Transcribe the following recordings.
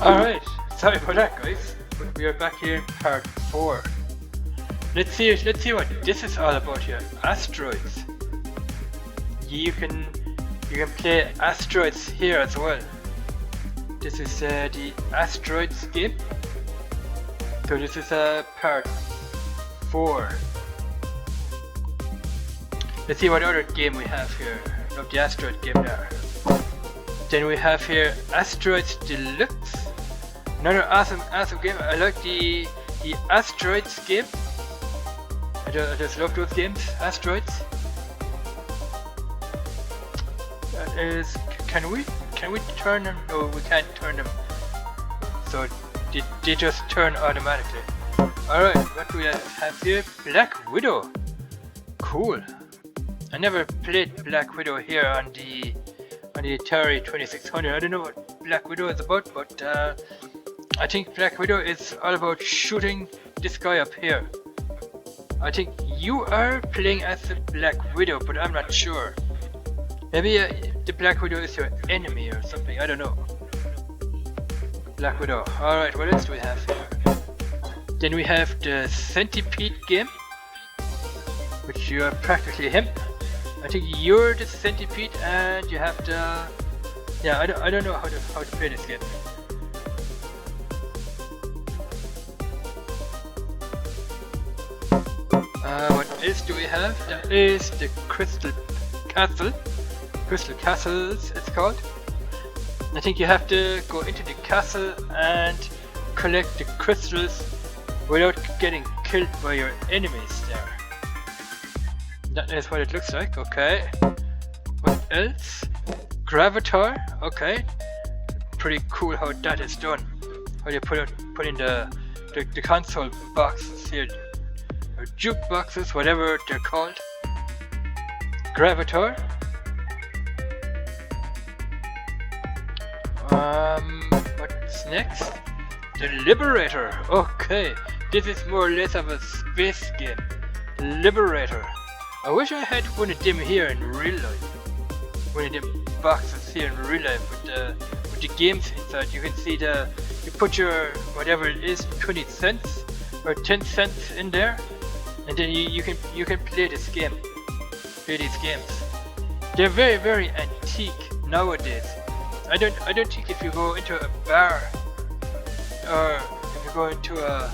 Alright, sorry for that guys, but we are back here in part 4. Let's see what this is all about here. Asteroids. You can play asteroids here as well. This is the asteroids game. So this is part 4. Let's see what other game we have here of the asteroid game there. Then we have here Asteroids Deluxe. Another awesome game. I like the Asteroids game. I just love those games. Asteroids. That is. Can we turn them? No, we can't turn them. So they just turn automatically. Alright, what do we have here? Black Widow. Cool. I never played Black Widow here on the Atari 2600. I don't know what Black Widow is about, but I think Black Widow is all about shooting this guy up here. I think you are playing as the Black Widow, but I'm not sure. Maybe the Black Widow is your enemy or something, I don't know. Black Widow. Alright, what else do we have here? Then we have the Centipede game, which you are practically him. I think you're the Centipede and you have the... Yeah, I don't know how to play this game. What else do we have? There is the Crystal Castle. Crystal Castles it's called. I think you have to go into the castle and collect the crystals without getting killed by your enemies there. That is what it looks like, okay. What else? Gravatar, okay. Pretty cool how that is done. How you put in the console boxes here. Or jukeboxes, whatever they're called. Gravatar. What's next? The Liberator, okay. This is more or less of a space game. Liberator. I wish I had one of them here in real life. One of them boxes here in real life with the games inside. You can see you put your whatever it is, 20 cents or 10 cents in there, and then you can play this game. Play these games. They're very, very antique nowadays. I don't think if you go into a bar or if you go into a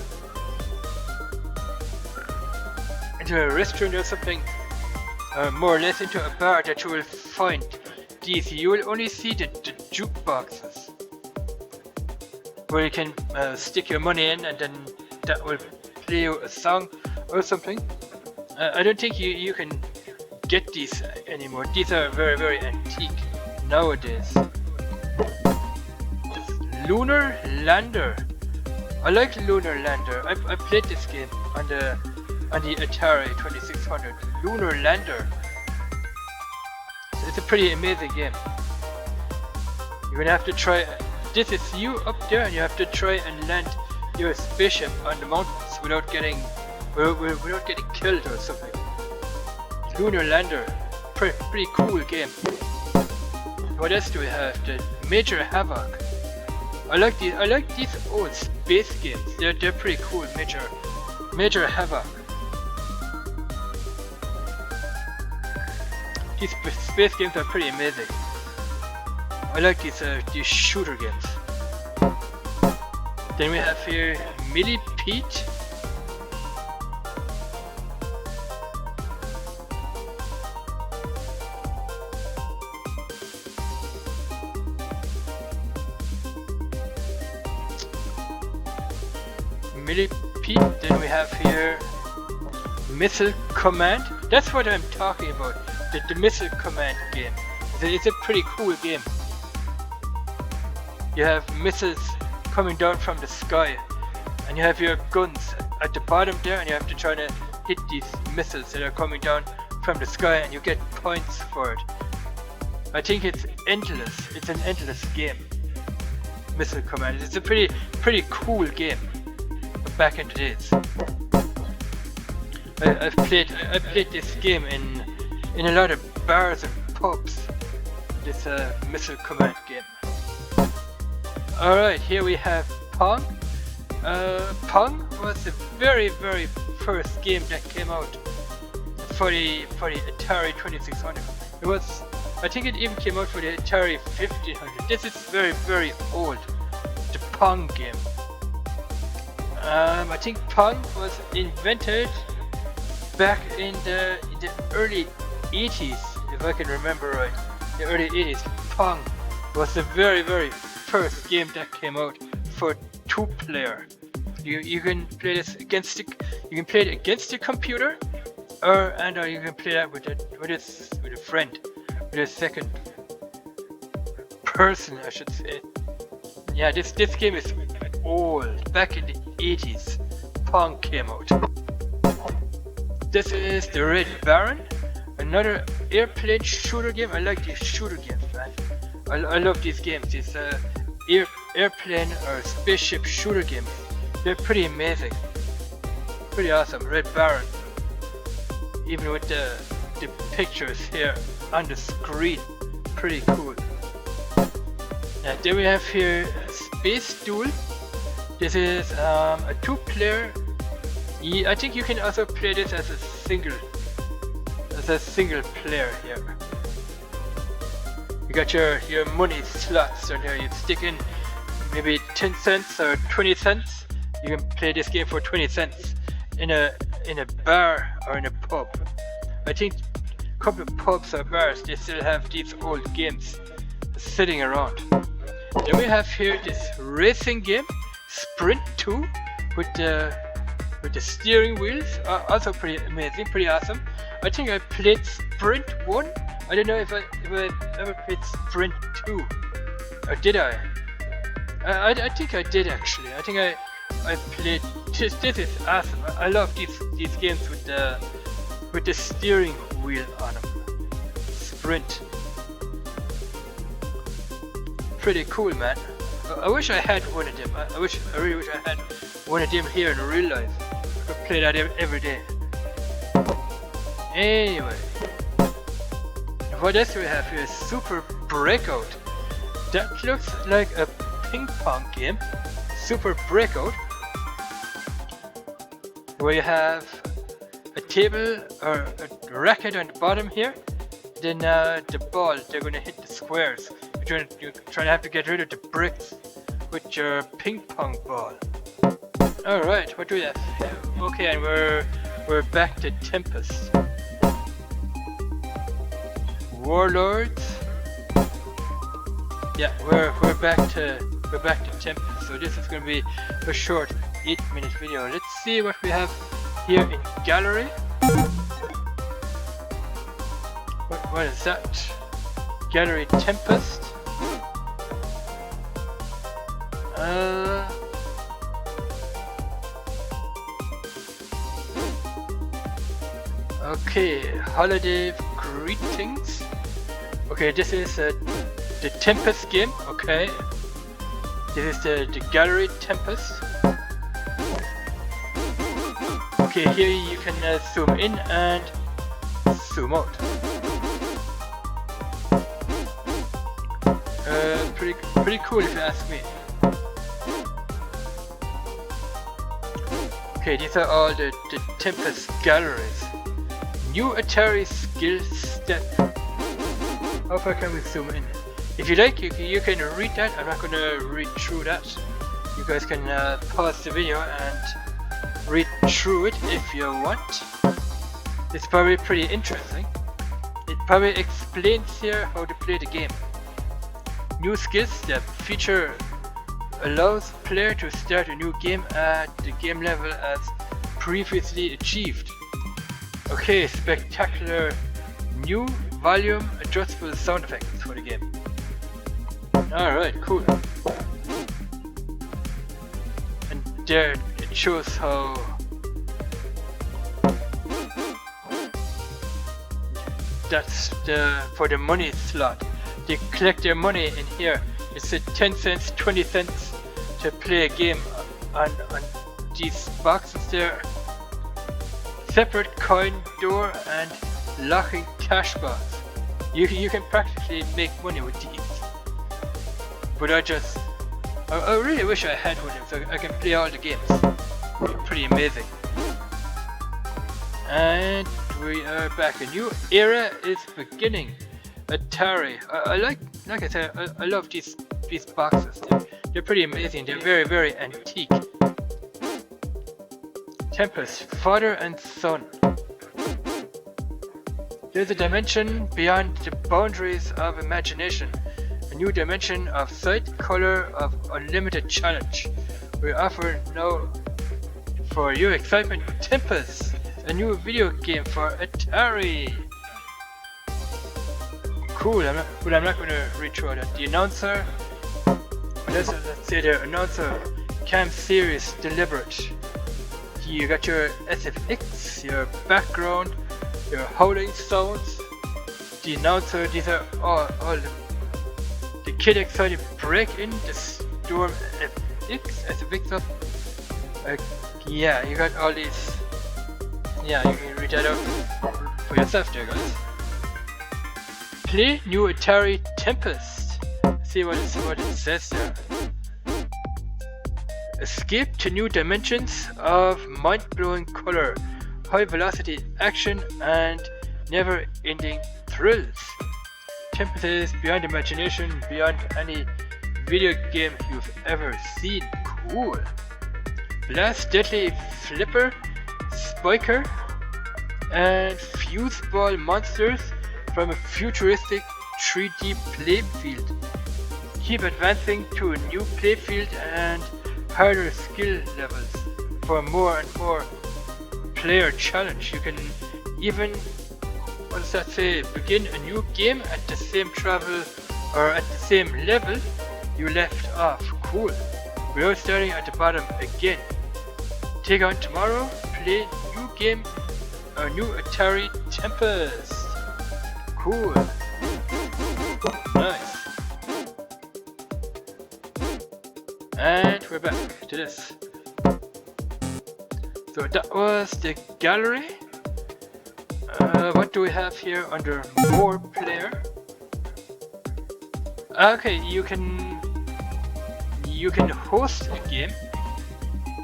restaurant or something, more or less into a bar, that you will find these. You will only see the jukeboxes where you can stick your money in and then that will play you a song or something. I don't think you can get these anymore. These are very, very antique nowadays. Lunar Lander. I like Lunar Lander. I played this game on the Atari 2600. Lunar Lander. It's a pretty amazing game. You're gonna have to try. This is you up there, and you have to try and land your spaceship on the mountains without getting killed or something. Lunar Lander. Pretty cool game. What else do we have? The Major Havoc. I like these old space games. They're pretty cool. Major Havoc. These space games are pretty amazing. I like these shooter games. Then we have here Millipede. Millipede. Then we have here Missile Command. That's what I'm talking about. The Missile Command game. It's a pretty cool game. You have missiles coming down from the sky, and you have your guns at the bottom there, and you have to try to hit these missiles that are coming down from the sky, and you get points for it. I think it's endless. It's an endless game. Missile Command. It's a pretty cool game. Back in the days. I've played this game in a lot of bars and pubs. This Missile Command game. Alright, here we have Pong. Pong was the very first game that came out for the Atari 2600. It was, I think it even came out for the Atari 1500. This is very old, the Pong game. I think Pong was invented back in the early 80s, if I can remember right. The early 80s. Pong was the very first game that came out for 2-player. You can play this against it against the computer, or you can play that with a friend, with a second person, I should say. Yeah, this game is old. Back in the 80s, Pong came out. This is the Red Baron, another airplane shooter game. I like these shooter games, man. I love these games. These airplane or spaceship shooter games. They're pretty amazing. Pretty awesome. Red Baron. Even with the pictures here on the screen. Pretty cool. Now then we have here Space Duel. This is a 2-player. I think you can also play this as a single player here. You got your money slots, and here you stick in maybe 10 cents or 20 cents. You can play this game for 20 cents in a bar or in a pub. I think a couple of pubs or bars, they still have these old games sitting around. Then we have here this racing game, Sprint 2, with the steering wheels. Also pretty amazing, pretty awesome. I think I played Sprint 1. I don't know if I ever played Sprint 2. Or did I? I think I did actually. I think I played this is awesome. I love these games with the steering wheel on them. Sprint. Pretty cool, man. I wish I had one of them. I really wish I had one of them here in real life. I could play that every day. Anyway, what else we have here is Super Breakout. That looks like a ping pong game. Super Breakout, where you have a table or a racket on the bottom here. Then the ball, they're gonna hit the squares. You're trying to have to get rid of the bricks with your ping pong ball. Alright, what do we have here? Okay, and we're back to Tempest. Warlords. Yeah, we're back to Tempest. So this is gonna be a short 8-minute video. Let's see what we have here in gallery. What is that? Gallery Tempest. Okay, holiday greetings. Okay, this is the Tempest game. Okay, this is the gallery Tempest. Okay, here you can zoom in and zoom out. Pretty cool if you ask me. Okay, these are all the Tempest galleries. New Atari skill step. How far can we zoom in? If you like, you can read that. I'm not gonna read through that. You guys can pause the video and read through it if you want. It's probably pretty interesting. It probably explains here how to play the game. New skill step feature allows player to start a new game at the game level as previously achieved. Okay, spectacular new volume adjustable sound effects for the game. Alright, cool. And there it shows how that's for the money slot. They collect their money in here. It's 10 cents, 20 cents to play a game on these boxes there. Separate coin door and locking cash box. You can practically make money with these. But I just I really wish I had one so I can play all the games. It'd be pretty amazing. And we are back. A new era is beginning. Atari. I like I said, I love these boxes. They're pretty amazing. They're very, very antique. Tempest, father and son. There's a dimension beyond the boundaries of imagination. A new dimension of sight, color, of unlimited challenge. We offer now for your excitement Tempest, a new video game for Atari. Cool, but I'm not going to read through that. The announcer, let's say the announcer, Cam Series Deliberate. You got your SFX, your background, your howling sounds. The announcer, these are all the kid excited break in the storm SFX up. Yeah, you got all these. Yeah, you can read that out for yourself there, guys. Play new Atari Tempest. See what it says there. Escape to new dimensions of mind-blowing color, high-velocity action, and never-ending thrills. Tempest is beyond imagination, beyond any video game you've ever seen. Cool. Blast Deadly Flipper, Spiker, and Fuseball monsters from a futuristic 3D playfield. Keep advancing to a new playfield and harder skill levels for more and more player challenge. You can even, what does that say, begin a new game at the same travel or at the same level you left off. Cool. We're starting at the bottom again. Take on tomorrow, play new game, a new Atari Tempest. Cool. Nice. And we're back to this. So that was the gallery. What do we have here under more player? Okay, you can host a game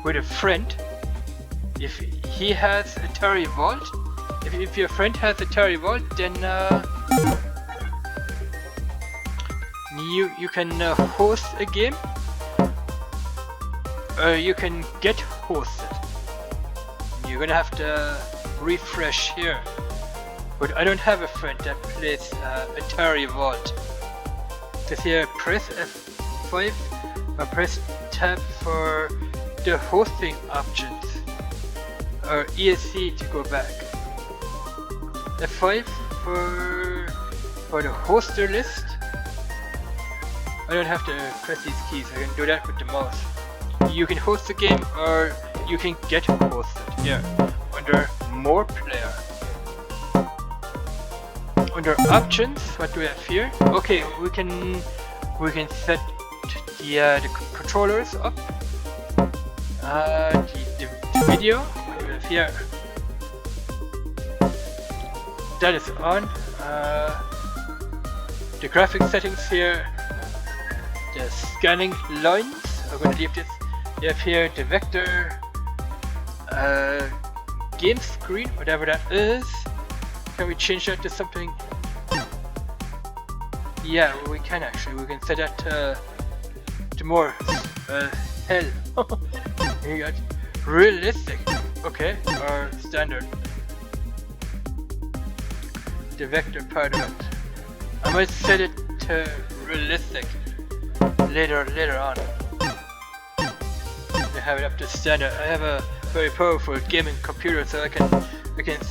with a friend if he has Atari Vault. If your friend has Atari Vault, then you can host a game. You can get hosted. You're gonna have to refresh here. But I don't have a friend that plays Atari Vault. Just here, press F5 or press tab for the hosting options, or ESC to go back. F5 for the hoster list. I don't have to press these keys. I can do that with the mouse. You can host the game or you can get hosted here under more player. Under options, what do we have here? Okay, we can set the controllers up. The video, what do we have here? That is on. The graphic settings here. The scanning lines. I'm going to leave this. You have here the vector game screen, whatever that is. Can we change that to something? Yeah, we can actually. We can set that to more hell. You got realistic, okay, or standard. The vector part of it. I might set it to realistic later on. I have it up to standard. I have a very powerful gaming computer, so I can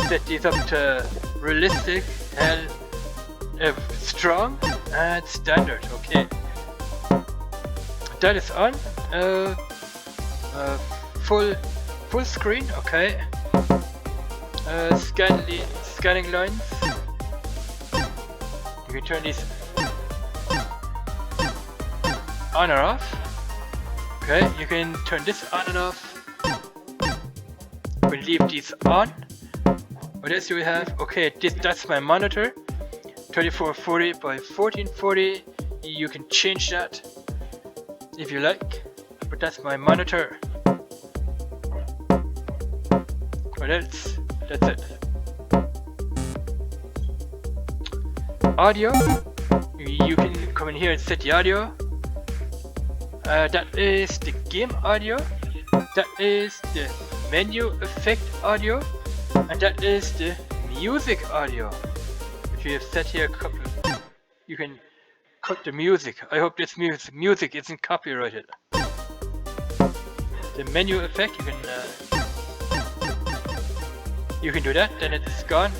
set these up to realistic and strong and standard. Okay, that is on. Full screen. Okay. Scanning lines. You can turn these on or off. Okay, you can turn this on and off. We'll leave these on. What else do we have? Okay, that's my monitor. 2440 by 1440. You can change that. if you like, but that's my monitor. What else? That's it. Audio, you can come in here and set the audio. That is the game audio, that is the menu effect audio, and that is the music audio. If you have set here a couple, you can cut the music. I hope this music isn't copyrighted. The menu effect, you can do that, then it's gone.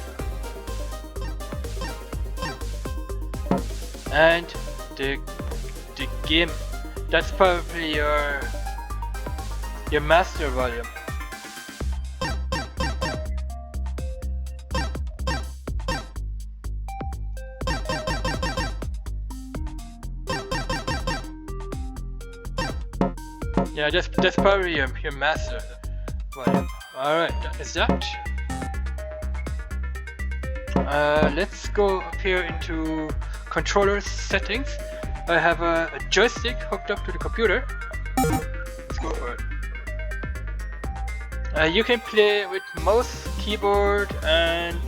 And the game, that's probably your master volume. Yeah, that's probably your master volume. Alright, that is that. Let's go up here into controller settings. I have a joystick hooked up to the computer. Let's go for it. You can play with mouse, keyboard, and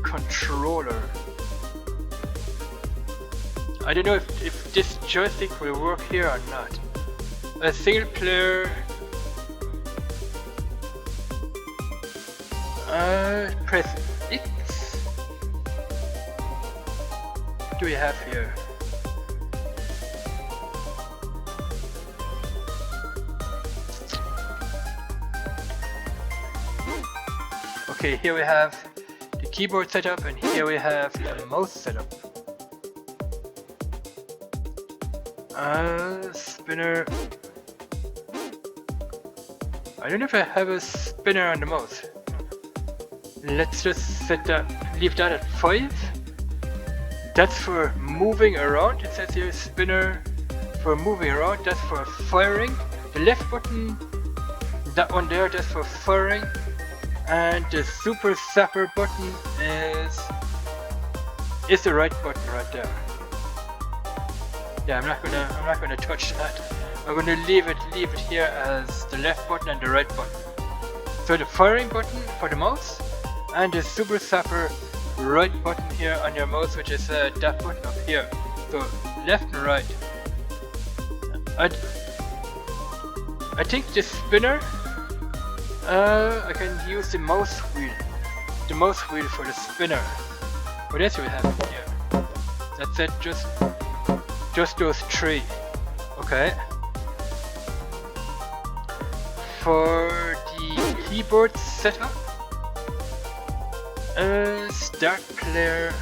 controller. I don't know if this joystick will work here or not. A single player. Press X. What do we have here? Okay, here we have the keyboard setup, and here we have the mouse setup. Spinner. I don't know if I have a spinner on the mouse. Let's just leave that at 5. That's for moving around. It says here spinner for moving around. That's for firing. The left button, that one there, that's for firing. And the super zapper button is the right button right there. Yeah, I'm not gonna touch that. I'm gonna leave it here as the left button and the right button. So the firing button for the mouse, and the super zapper right button here on your mouse, which is that button up here. So left and right. I think the spinner, I can use the mouse wheel for the spinner. What else do we have here? That's it, just those 3. Okay. For the keyboard setup, start player.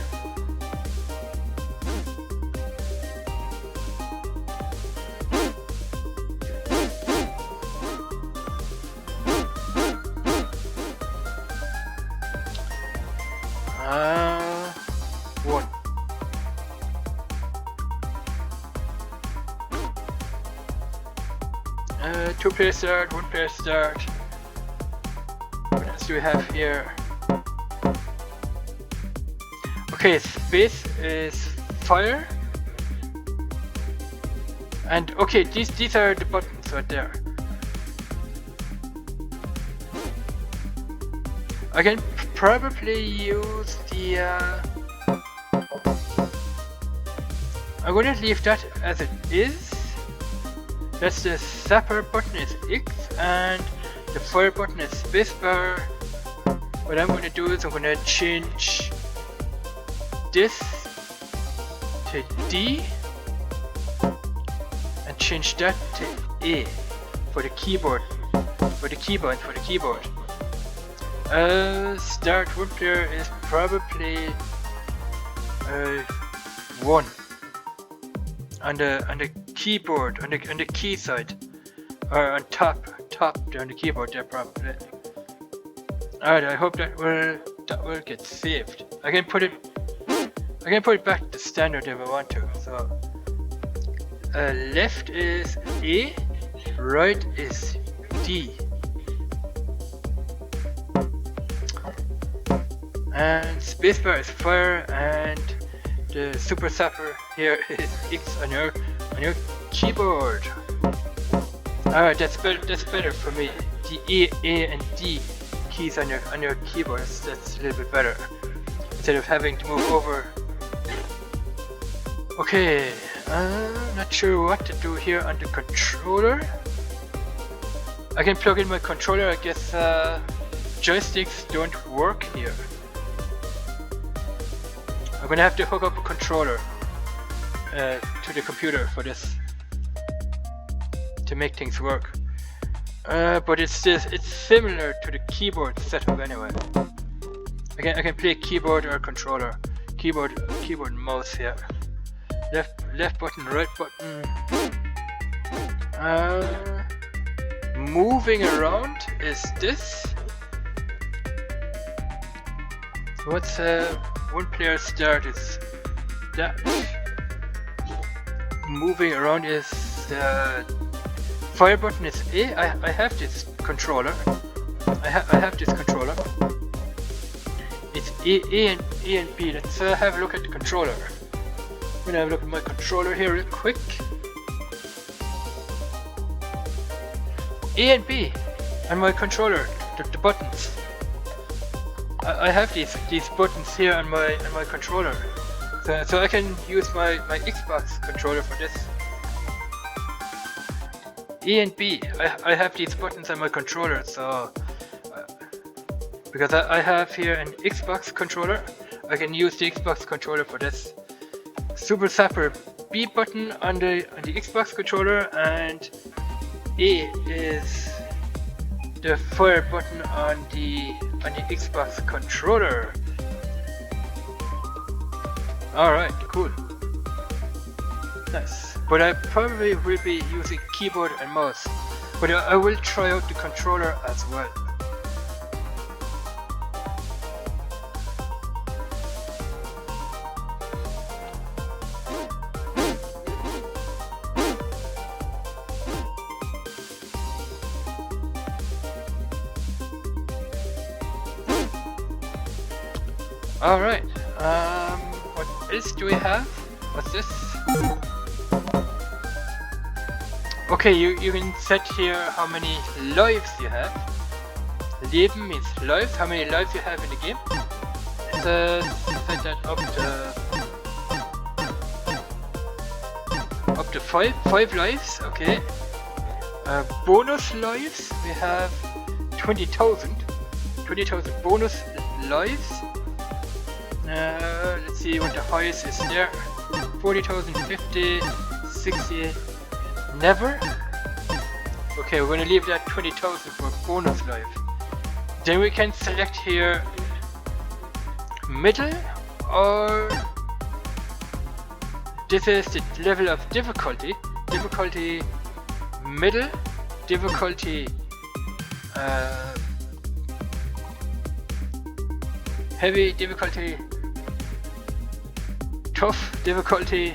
One. Two player start, one player start. What else do we have here? Okay, space is fire. And okay, these are the buttons right there. I can probably use the I'm gonna leave that as it is. That's the zapper button is X and the fire button is spacebar. What I'm gonna do is I'm gonna change this to D and change that to A for the keyboard. Start one player is probably 1 on the keyboard, on the key side, or on top there on the keyboard there probably. Alright, I hope that will get saved. I can put it back to standard if I want to. So left is A, right is D. And spacebar is fire, and the super zapper here is X on your keyboard. Alright, that's better for me. The E, A, and D keys on your keyboard. That's a little bit better instead of having to move over. Okay, not sure what to do here on the controller. I can plug in my controller. I guess joysticks don't work here. I'm gonna have to hook up a controller to the computer for this to make things work. But it's similar to the keyboard setup anyway. I can play keyboard or controller. Keyboard and mouse here. Left button, right button. Moving around is this. What's one player start is that. Moving around is the fire button is A. I have this controller. I have this controller. It's A and B. Let's have a look at the controller. I'm gonna have a look at my controller here real quick. A and B and my controller, the buttons. I have these buttons here on my controller, so I can use my Xbox controller for this. A and B, I have these buttons on my controller, so because I have here an Xbox controller, I can use the Xbox controller for this. Super Zapper B button on the Xbox controller, and A is the fire button on the Xbox controller. Alright, cool. Nice. But I probably will be using keyboard and mouse. But I will try out the controller as well. Alright, what else do we have? What's this? Okay, you can set here how many lives you have. Leben means lives, how many lives you have in the game. Let's set that up to 5 lives, okay. Bonus lives, we have 20,000 bonus lives. Let's see what the highest is there. 40,000, 50, 60, never. Okay, we're gonna leave that 20,000 for bonus life. Then we can select here middle, or this is the level of difficulty. Difficulty middle, difficulty heavy, difficulty tough, difficulty,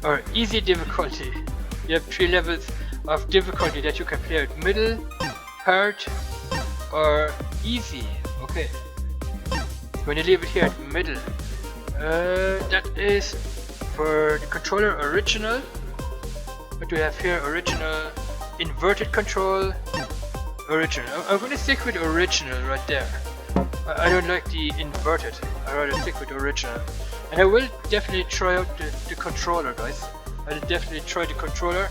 or easy difficulty. You have 3 levels of difficulty that you can play at: middle, hard, or easy. Okay, I'm going to leave it here at middle. That is for the controller original. What do we have here? Original, inverted control, original. I'm going to stick with original right there. I don't like the inverted. I'd rather stick with the original. And I will definitely try out the controller, guys. I'll definitely try the controller.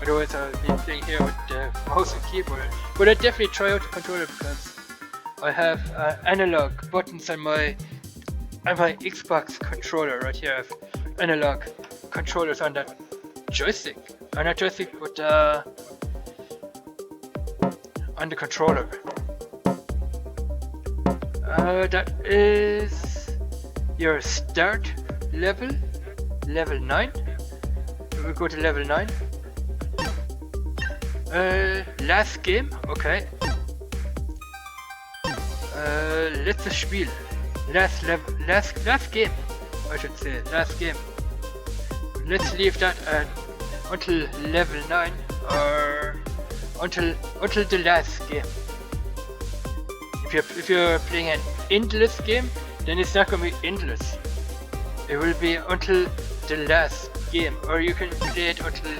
Otherwise I'll be playing here with the mouse and keyboard. But I'll definitely try out the controller because I have analog buttons on my Xbox controller right here. I have analog controllers on that joystick. Not joystick, but on the controller. That is your start level, level 9. We go to level 9. Last game, okay. Letztes Spiel. Last game, I should say, last game. Let's leave that until level 9, or until the last game. If you're playing an endless game, then it's not going to be endless. It will be until the last game, or you can play it until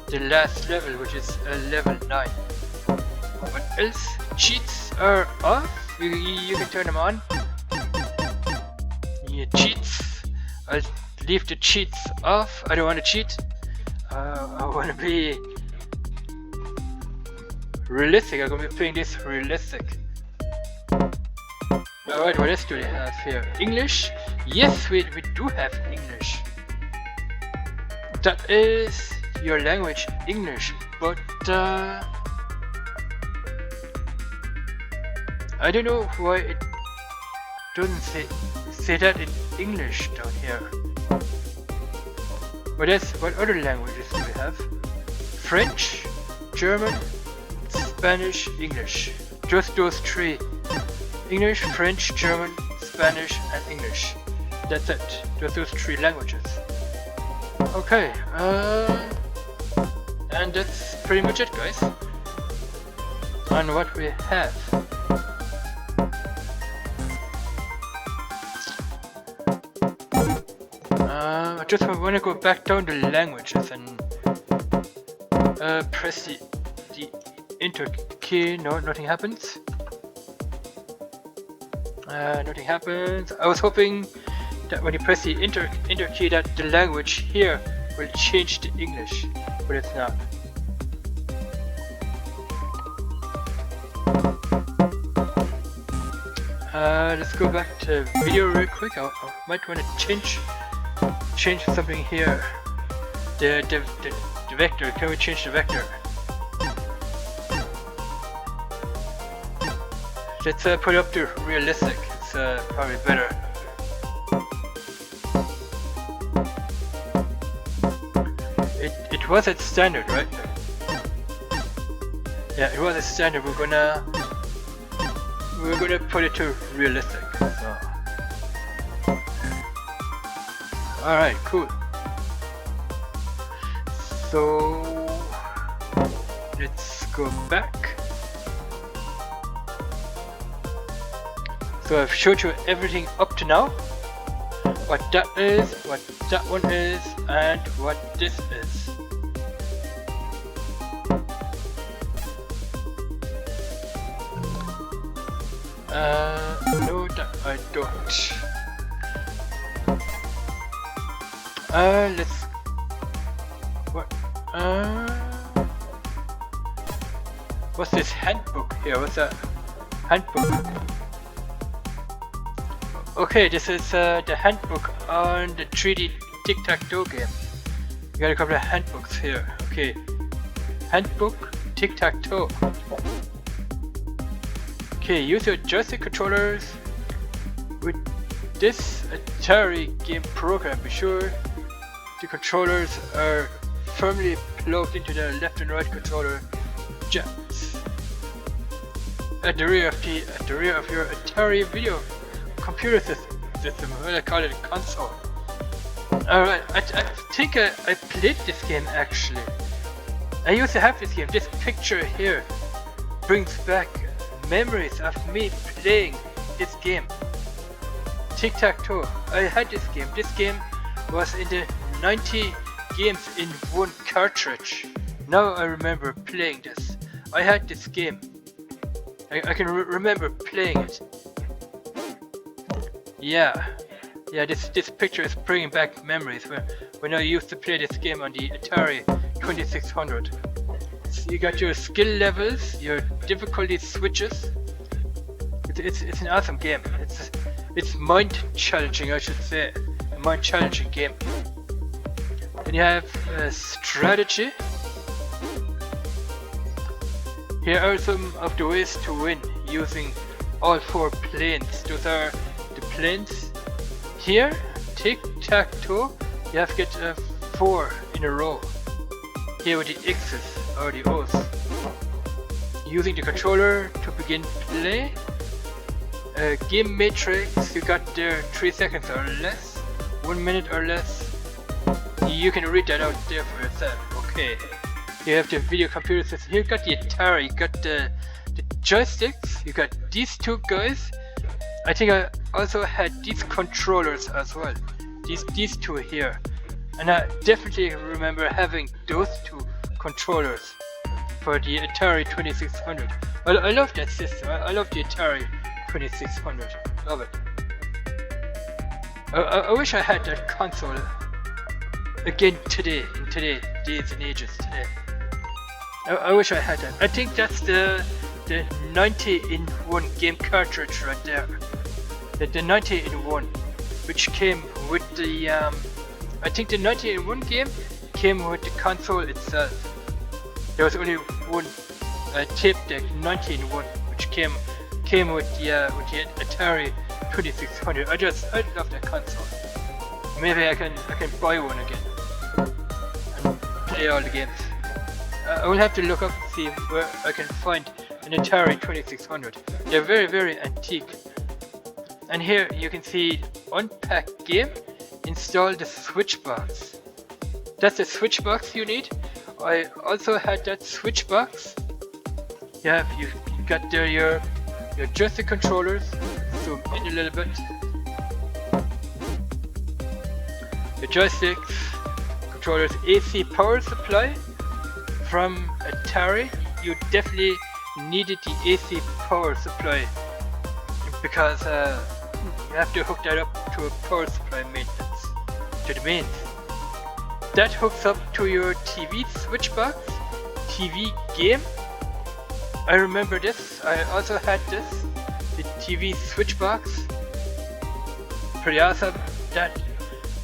the last level, which is level 9. What else? Cheats are off. You can turn them on. Yeah, cheats. I'll leave the cheats off. I don't want to cheat. I want to be realistic. I'm going to be playing this realistic. Alright, what else do we have here? English? Yes, we do have English. That is your language, English. But I don't know why it doesn't say that in English down here. What other languages do we have? French, German, Spanish, English. Just those 3. English, French, German, Spanish, and English. That's it. Just those 3 languages. Okay, and that's pretty much it, guys, on what we have. I just want to go back down to languages and press the enter key. No, nothing happens. Nothing happens. I was hoping that when you press the enter key that the language here will change to English, but it's not. Let's go back to video real quick. I might want to change something here. The vector. Can we change the vector? Let's put it up to realistic. It's probably better. It was at standard, right? Yeah, it was at standard. We're gonna put it to realistic. So. All right, cool. So let's go back. So I've showed you everything up to now. What that is, what that one is, and what this is. No, that I don't. Let's. What? What's this handbook here? What's that? Handbook. Okay, this is the handbook on the 3D tic-tac-toe game. You got a couple of handbooks here. Okay, handbook tic-tac-toe. Okay, use your joystick controllers with this Atari game program. Be sure the controllers are firmly plugged into the left and right controller jacks at the rear of your Atari video computer system. Well, I call it a console. Alright, I think I played this game actually. I used to have this game. This picture here brings back memories of me playing this game. Tic-tac-toe. I had this game. This game was in the 90 games in one cartridge. Now I remember playing this. I had this game. I can remember playing it. Yeah, this picture is bringing back memories when I used to play this game on the Atari 2600. So you got your skill levels, your difficulty switches. It's an awesome game. It's mind challenging, I should say. A mind challenging game. Then you have strategy. Here are some of the ways to win using all 4 planes. Those are the planes. Here, tic-tac-toe, you have to get 4 in a row. Here with the X's or the O's. Using the controller to begin play. Game matrix, you got there 3 seconds or less, 1 minute or less. You can read that out there for yourself. Okay. You have the video computer system. Here you got the Atari, you got the joysticks, you got these 2 guys. I think I also had these controllers as well. These 2 here. And I definitely remember having those two controllers for the Atari 2600. I love that system. I love the Atari 2600. Love it. I wish I had that console again today, in today, days and ages today. I wish I had that. I think that's the 90-in-1 game cartridge right there. The 90-in-1, which came with the I think the 90-in-1 game came with the console itself. There was only one tape deck, 90-in-1, which came with the Atari 2600. I love that console. Maybe I can buy one again and play all the games. I will have to look up and see where I can find an Atari 2600. They're very, very antique. And here you can see unpack game. Install the switch box. That's the switch box you need. I also had that switch box. Yeah, you got there your joystick controllers. Zoom in a little bit. The joysticks, controllers, AC power supply from Atari. You definitely needed the AC power supply because you have to hook that up to a power supply maintenance, to the mains. That hooks up to your TV switch box, TV game. I remember this. I also had this, the TV switch box. Pretty awesome. That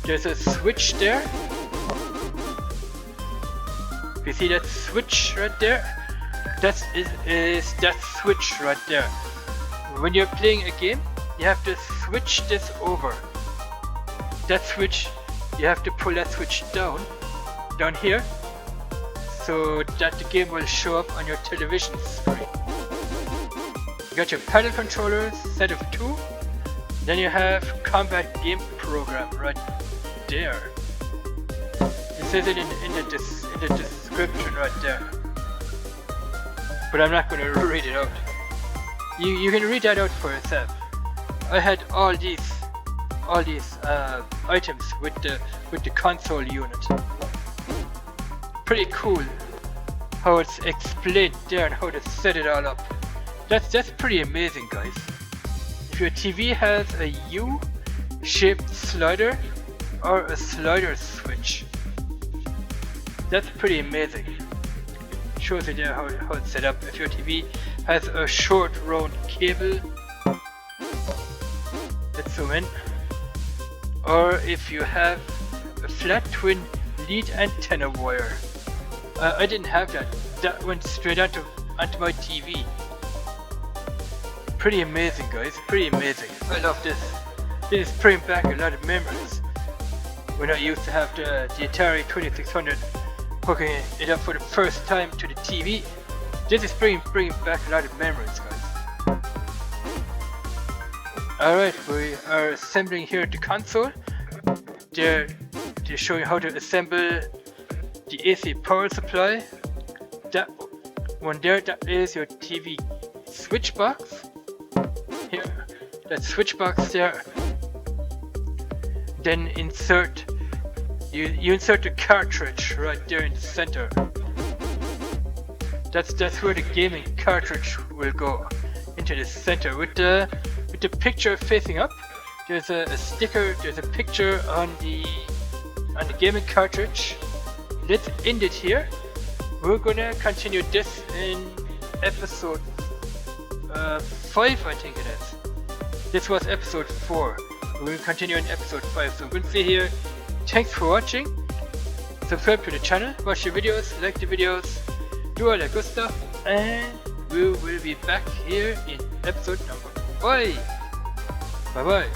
there's a switch there. You see that switch right there? That is that switch right there. When you're playing a game, you have to switch this over. That switch, you have to pull that switch down here, so that the game will show up on your television screen. You got your paddle controllers, set of 2. Then you have combat game program right there. It says it in the description right there. But I'm not going to read it out. You can read that out for yourself. I had all these items with the console unit. Pretty cool how it's explained there and how to set it all up. That's pretty amazing, guys. If your TV has a U-shaped slider or a slider switch, that's pretty amazing. Shows you there how it's set up. If your TV has a short round cable, let's zoom in. Or if you have a flat twin lead antenna wire. I didn't have that. That went straight onto my TV. Pretty amazing, guys. Pretty amazing. I love this. This is bringing back a lot of memories. When I used to have the Atari 2600, hooking it up for the first time to the TV. This is bringing back a lot of memories, guys. Alright, we are assembling here the console. They're showing how to assemble the AC power supply. That one there, that is your TV switch box. Here, that switch box there. Then insert, you insert the cartridge right there in the center. That's where the gaming cartridge will go, into the center with the picture facing up. There's a sticker, there's a picture on the gaming cartridge. Let's end it here. We're gonna continue this in episode 5, I think it is. This was episode 4. We'll continue in episode 5. So we'll see here. Thanks for watching. Subscribe to the channel, watch the videos, like the videos, do all that good stuff, and we will be back here in episode number 5. Bye bye.